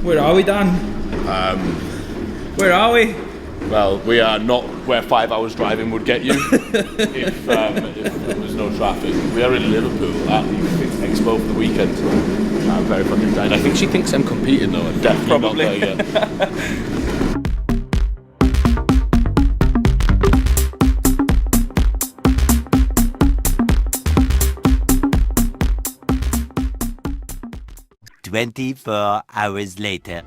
Where are we, Dan? Where are we? Well, we are not where 5 hours driving would get you if there was no traffic. We are in Liverpool at the FitXpo for the weekend. I'm very fucking tired. I think she thinks I'm competing though. I'm definitely not there yet. "24 hours later."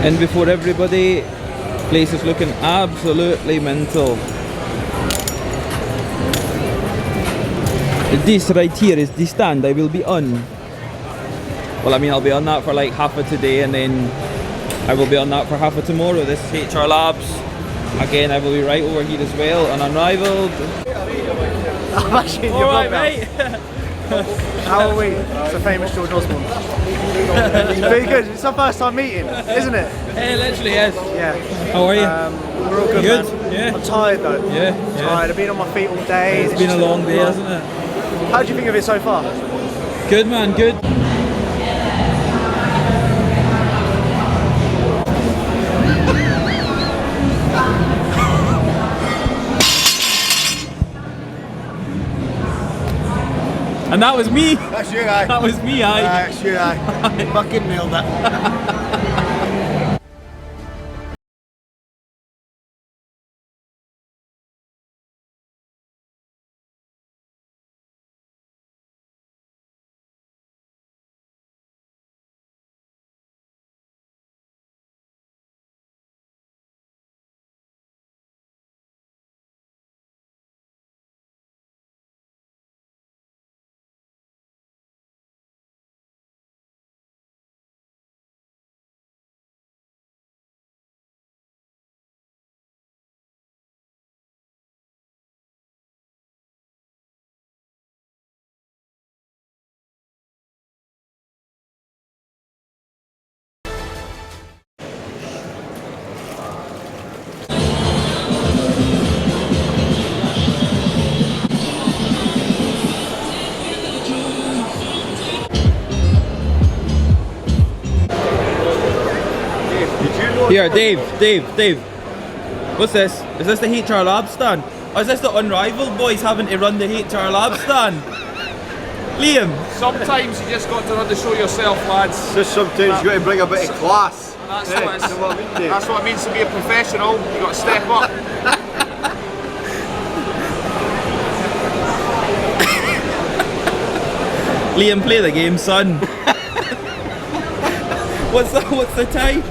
In before everybody, place is looking absolutely mental. This right here is the stand I will be on. Well, I mean, I'll be on that for like half of today, and then I will be on that for half of tomorrow. This is HR Labs. Again, I will be right over here as well, and Unrivaled. I'm actually in your Alright, vlog now. mate. How are we? It's a famous George Osborne. Very good. It's our first time meeting, isn't it? It literally is. Yeah. How are you? We're all good, Good? man. Yeah. I'm tired though. Yeah. Tired. I've been on my feet all day. It's been a long day, hasn't it? How do you think of it so far? Good, man, good. And that was me. That's you, aye. That was me, aye. That's you, aye. Fucking nailed it. Here, Dave. What's this? Is this the HR Lab stand? Or is this the Unrivaled boys having to run the HR Lab stand? Liam? Sometimes you just got to run the show yourself, lads. Just sometimes you got to bring a bit of class. That's, Yeah, what it's, you know what I mean, Dave? that's what it means to be a professional. You got to step up. Liam, play the game, son. What's the time?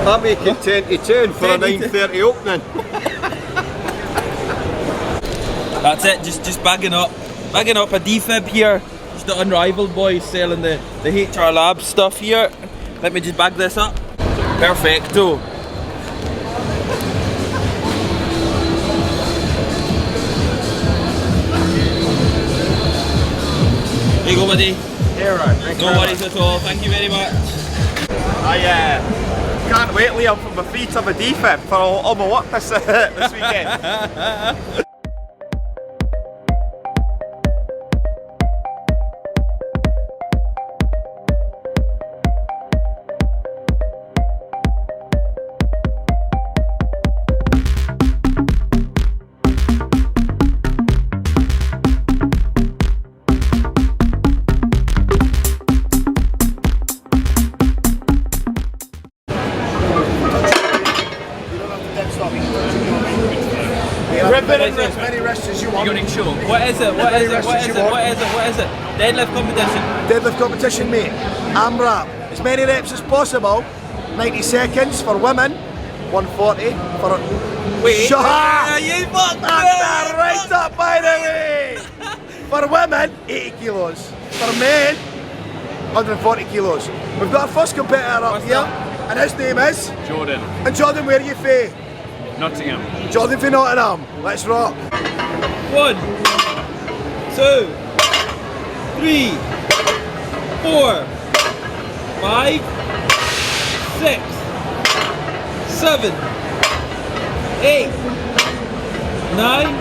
I'm making 10 to 10 for a 10 to 9:30 opening. That's it, just bagging up a defib here. Just the Unrivaled boys selling the HR Lab stuff here. Let me just bag this up. Perfecto. Here you go, buddy. Hero. No worries at all, thank you very much. I can't wait, Liam, for my free tub of defib for all my work this weekend. As many rests as you want. You're going to show. What is it? Deadlift competition. Deadlift competition, mate. AMRAP. As many reps as possible. 90 seconds for women. 140 for... Wait. Shut up! Yeah, you fucked That's right up, by the way! For women, 80 kilos. For men, 140 kilos. We've got our first competitor up here, and his name is... Jordan. And Jordan, where are you from? Nottingham. Jordan from Nottingham. Let's rock. 1, 2, 3, 4, 5, 6, 7, 8, 9,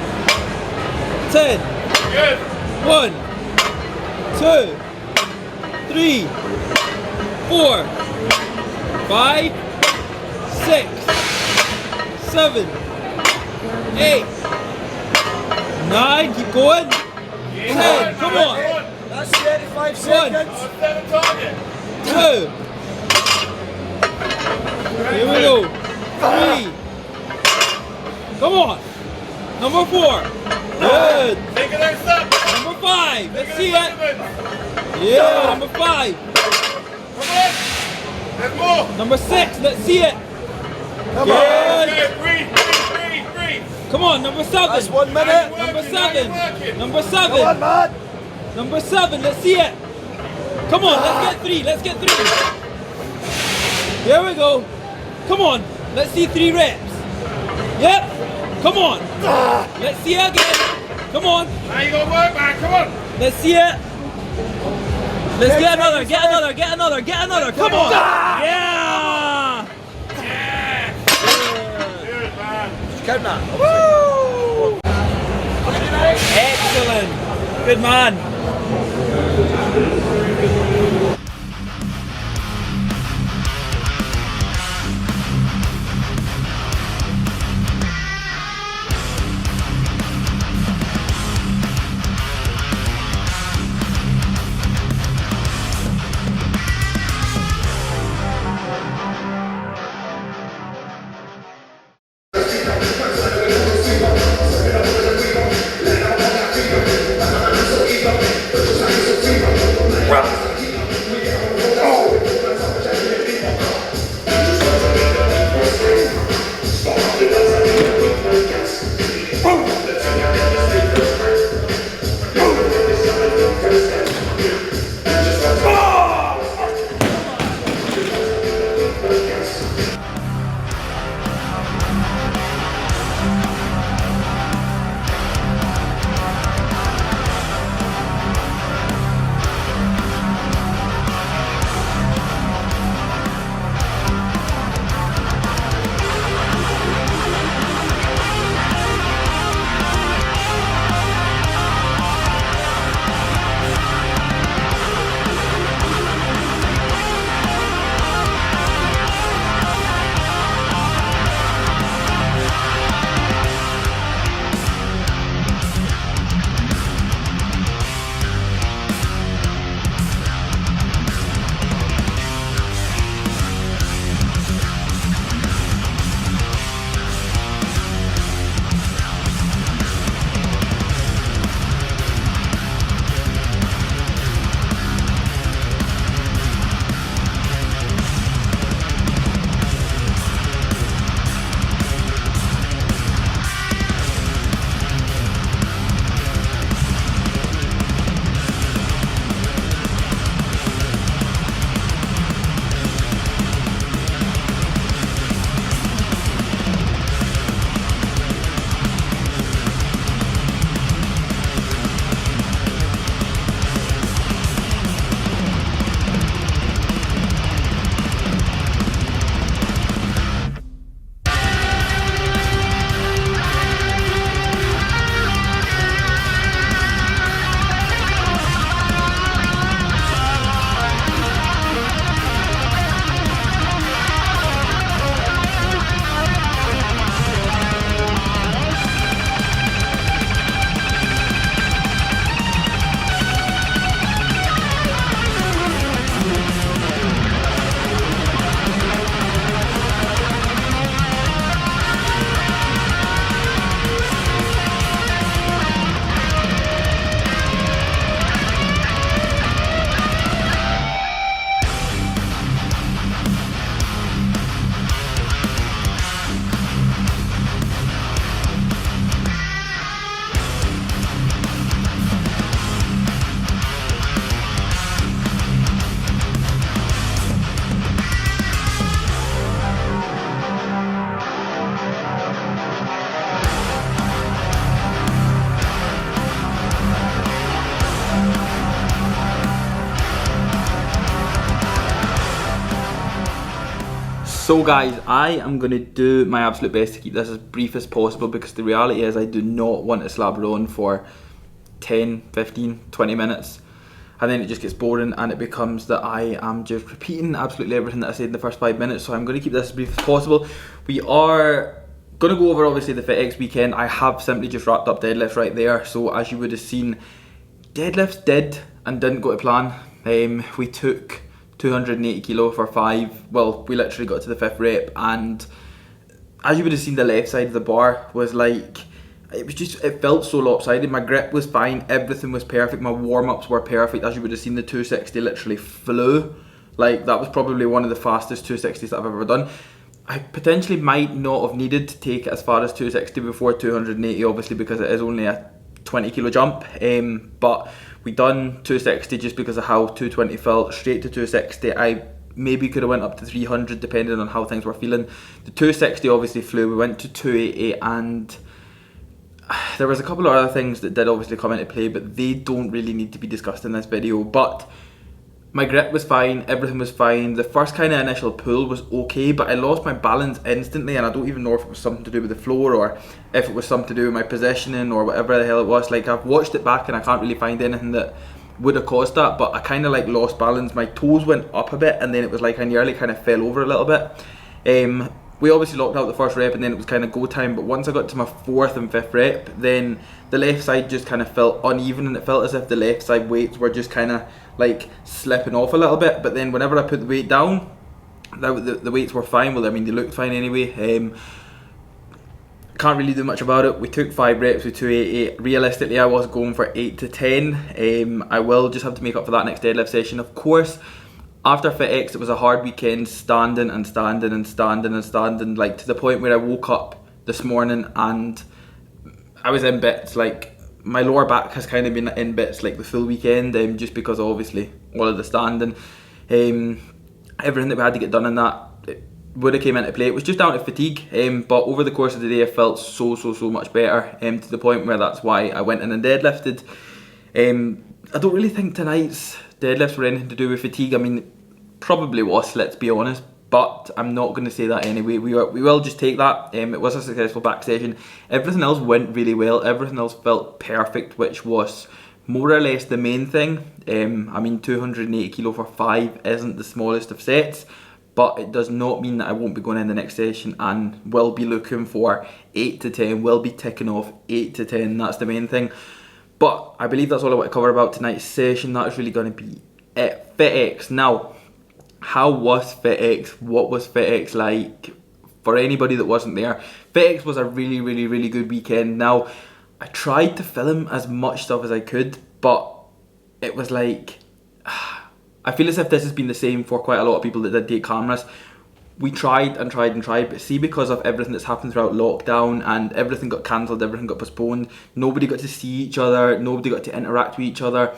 10. Good. 1, 2, 3, 4, 5, 6, 7, 8, 9. Keep going. 10. Come on. That's 35 seconds. Set a target. 2. Here we go. 3. Come on. Number 4. Good. Take it step. Number 5. Let's see it. Come Yeah. Number 5. on. There's more. Number 6. Let's see it. Come Good. on. Okay, breathe. Come on. Number 7. That's 1 minute. Number 7. Number Come on, 7. man. Number 7. Let's see it. Come on. Let's get 3. Let's get 3. Here we go. Come on. Let's see 3 reps. Yep. Come on. Let's see it again. Come on. Now you gotta work, man. Come on. Let's see it. Let's get another. Get another. Get another. Get another. Come on. Yeah. Good, man. Count that. Woo. Excellent. Good man. So guys, I am going to do my absolute best to keep this as brief as possible, because the reality is I do not want to slabber on for 10, 15, 20 minutes. And then it just gets boring and it becomes that I am just repeating absolutely everything that I said in the first 5 minutes. So I'm going to keep this as brief as possible. We are going to go over obviously the FitX weekend. I have simply just wrapped up deadlifts right there. So as you would have seen, deadlifts did and didn't go to plan. We took 280 kilo for 5. Well, we literally got to the 5th rep, and as you would have seen, the left side of the bar was like, it felt so lopsided. My grip was fine, everything was perfect, my warm-ups were perfect. As you would have seen, the 260 literally flew. Like, that was probably one of the fastest 260s that I've ever done. I potentially might not have needed to take it as far as 260 before 280, obviously, because it is only a 20 kilo jump, but we done 260 just because of how 220 felt. Straight to 260. I maybe could have went up to 300 depending on how things were feeling. The 260 obviously flew. We went to 280, and there was a couple of other things that did obviously come into play, but they don't really need to be discussed in this video. But my grip was fine, everything was fine. The first kind of initial pull was okay, but I lost my balance instantly, and I don't even know if it was something to do with the floor or if it was something to do with my positioning or whatever the hell it was. Like, I've watched it back and I can't really find anything that would have caused that, but I kind of like lost balance. My toes went up a bit, and then it was like I nearly kind of fell over a little bit. We obviously locked out the first rep, and then it was kind of go time, but once I got to my 4th and 5th rep, then the left side just kind of felt uneven, and it felt as if the left side weights were just kind of like slipping off a little bit. But then whenever I put the weight down, the weights were fine. Well, I mean, they looked fine anyway. Can't really do much about it. We took 5 reps with 280. Realistically, I was going for 8 to 10. I will just have to make up for that next deadlift session. Of course, after FitX, it was a hard weekend, standing, like to the point where I woke up this morning and I was in bits. Like, my lower back has kind of been in bits like the full weekend, just because obviously all of the standing, everything that we had to get done in that, it would have came into play. It was just down to fatigue, but over the course of the day I felt so much better, to the point where that's why I went in and deadlifted. I don't really think tonight's deadlifts were anything to do with fatigue. I mean, probably was, let's be honest, but I'm not going to say that anyway. We will just take that. It was a successful back session. Everything else went really well. Everything else felt perfect, which was more or less the main thing. I mean, 280 kilo for 5 isn't the smallest of sets, but it does not mean that I won't be going in the next session and will be looking for 8 to 10, will be ticking off 8 to 10. That's the main thing. But I believe that's all I want to cover about tonight's session. That is really going to be it. FitX. Now, how was FitX? What was FitX like for anybody that wasn't there? FitX was a really good weekend. Now, I tried to film as much stuff as I could, but it was like, I feel as if this has been the same for quite a lot of people that did take cameras. We tried, but see, because of everything that's happened throughout lockdown and everything got cancelled, everything got postponed, nobody got to see each other, nobody got to interact with each other.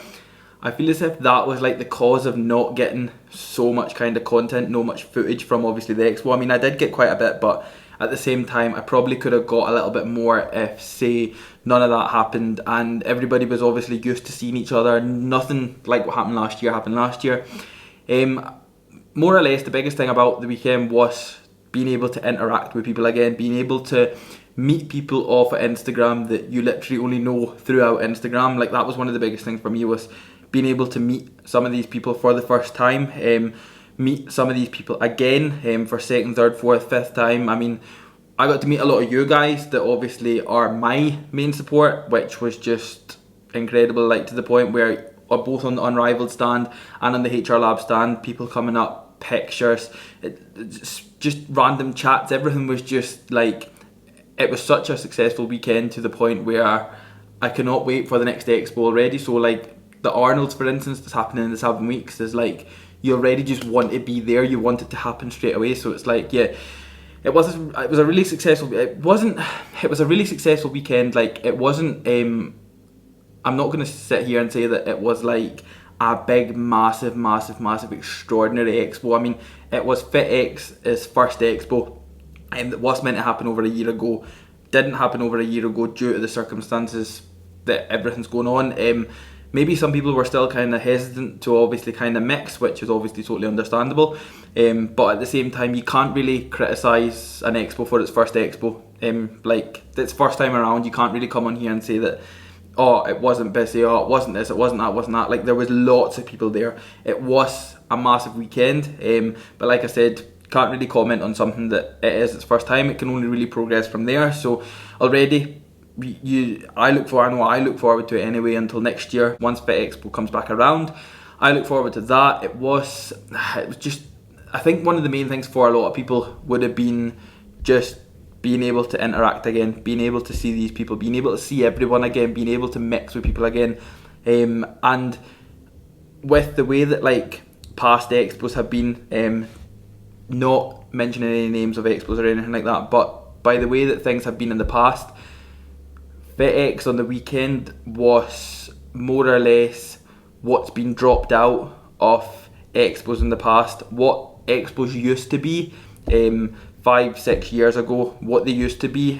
I feel as if that was like the cause of not getting so much kind of content, no much footage from obviously the expo. I mean, I did get quite a bit, but at the same time, I probably could have got a little bit more if, say, none of that happened and everybody was obviously used to seeing each other. Nothing like what happened last year happened last year. More or less, the biggest thing about the weekend was being able to interact with people again, being able to meet people off of Instagram that you literally only know throughout Instagram. Like, that was one of the biggest things for me, was being able to meet some of these people for the first time, meet some of these people again for second, third, fourth, fifth time. I mean, I got to meet a lot of you guys that obviously are my main support, which was just incredible, like to the point where both on the Unrivaled stand and on the HR Lab stand, people coming up, pictures, just random chats, everything was just like, it was such a successful weekend to the point where I cannot wait for the next expo already. So like the Arnold's, for instance, that's happening in the 7 weeks, is like, you already just want to be there, you want it to happen straight away. So it's like, yeah, it was a really successful, it was a really successful weekend. Like, it wasn't, I'm not going to sit here and say that it was like a big, massive, extraordinary expo. I mean, it was FitX's first expo, and it was meant to happen over a year ago. Didn't happen over a year ago due to the circumstances that everything's going on. maybe some people were still kind of hesitant to obviously kind of mix, which is obviously totally understandable. But at the same time, you can't really criticise an expo for its first expo. Like, its first time around, you can't really come on here and say that, oh, it wasn't busy, oh, it wasn't this, it wasn't that, wasn't that. Like, there was lots of people there. It was a massive weekend. But like I said, can't really comment on something that it is its first time. It can only really progress from there. So already, I look forward to it anyway until next year once FitXpo comes back around. I look forward to that. It was just, I think one of the main things for a lot of people would have been just being able to interact again, being able to see these people, being able to see everyone again, being able to mix with people again. And with the way that like past expos have been, not mentioning any names of expos or anything like that, but by the way that things have been in the past, FitX on the weekend was more or less what's been dropped out of expos in the past. What expos used to be 5-6 years ago, what they used to be.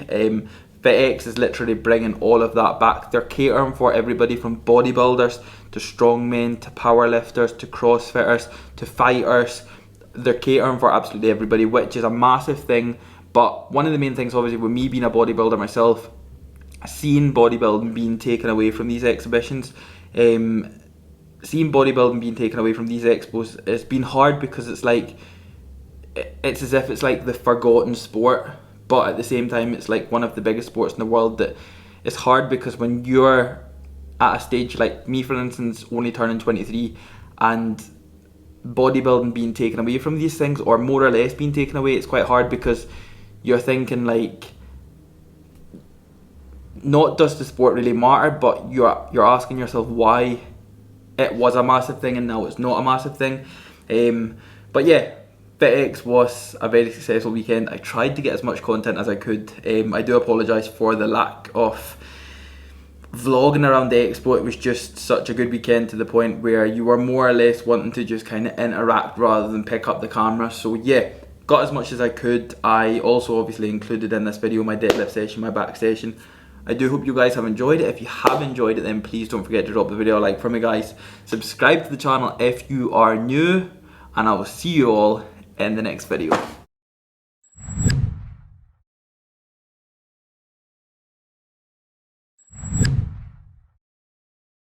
FitX is literally bringing all of that back. They're catering for everybody from bodybuilders to strongmen to powerlifters to crossfitters to fighters. They're catering for absolutely everybody, which is a massive thing. But one of the main things, obviously, with me being a bodybuilder myself, seeing bodybuilding being taken away from these exhibitions, seeing bodybuilding being taken away from these expos, it's been hard because it's like, it's as if it's like the forgotten sport, but at the same time it's like one of the biggest sports in the world. That it's hard because when you're at a stage like me, for instance, only turning 23, and bodybuilding being taken away from these things, or more or less being taken away, it's quite hard because you're thinking like, not does the sport really matter, but you're asking yourself why it was a massive thing and now it's not a massive thing. But yeah, FitX was a very successful weekend. I tried to get as much content as I could. I do apologise for the lack of vlogging around the expo. It was just such a good weekend to the point where you were more or less wanting to just kind of interact rather than pick up the camera. So yeah, got as much as I could. I also obviously included in this video my deadlift session, my back session. I do hope you guys have enjoyed it. If you have enjoyed it, then please don't forget to drop the video a like for me, guys. Subscribe to the channel if you are new, and I will see you all in the next video.